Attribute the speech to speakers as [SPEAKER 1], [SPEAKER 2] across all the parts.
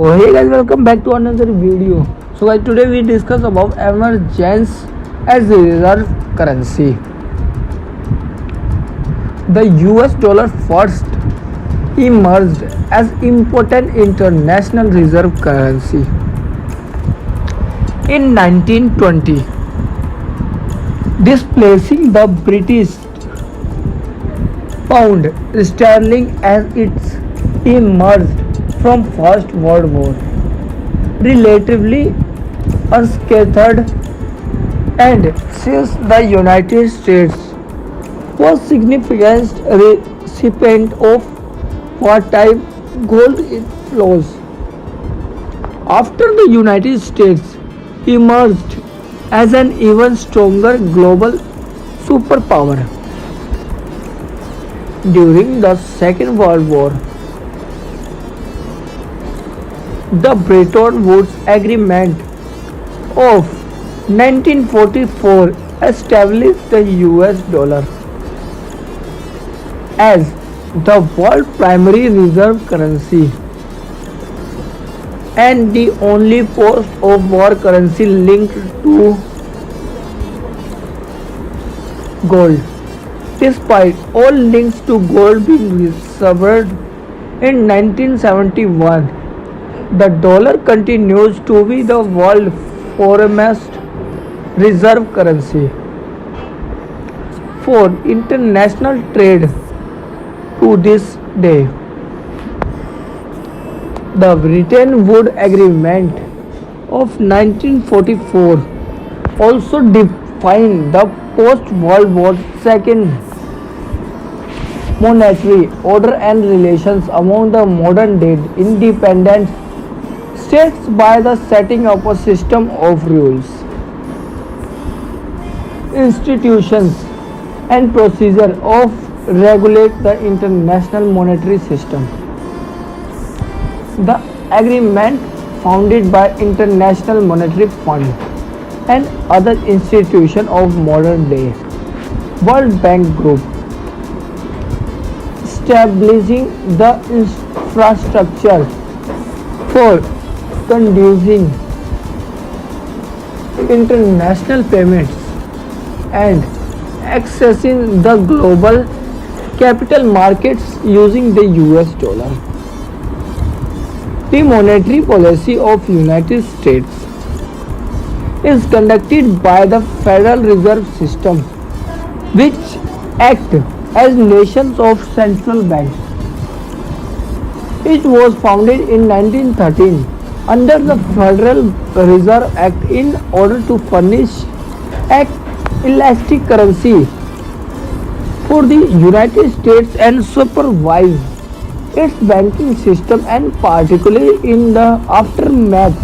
[SPEAKER 1] Oh, hey guys, welcome back to another video. So guys, today we discuss about emergence as a reserve currency. The US dollar first emerged as important international reserve currency in 1920, displacing the British pound sterling as it emerged from First World War relatively unscathed, and since the United States was significant recipient of wartime gold inflows. After the United States emerged as an even stronger global superpower during the Second World War, the Bretton Woods Agreement of 1944 established the US dollar as the world's primary reserve currency and the only post-war currency linked to gold. Despite all links to gold being severed in 1971, the dollar continues to be the world's foremost reserve currency for international trade to this day. The Bretton Woods Agreement of 1944 also defined the post-World War II monetary order and relations among the modern-day independent states by the setting up a system of rules, institutions, and procedure of regulate the international monetary system. The agreement founded by International Monetary Fund and other institutions of modern day World Bank Group, establishing the infrastructure for conducting international payments and accessing the global capital markets using the US dollar. The monetary policy of United States is conducted by the Federal Reserve System, which act as nations of central banks. It was founded in 1913 under the Federal Reserve Act in order to furnish an elastic currency for the United States and supervise its banking system, and particularly in the aftermath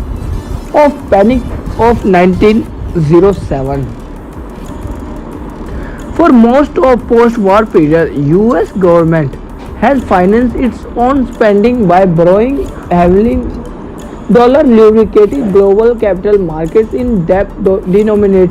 [SPEAKER 1] of Panic of 1907. For most of post-war period, US government has financed its own spending by borrowing heavily dollar lubricated global capital markets in debt denominated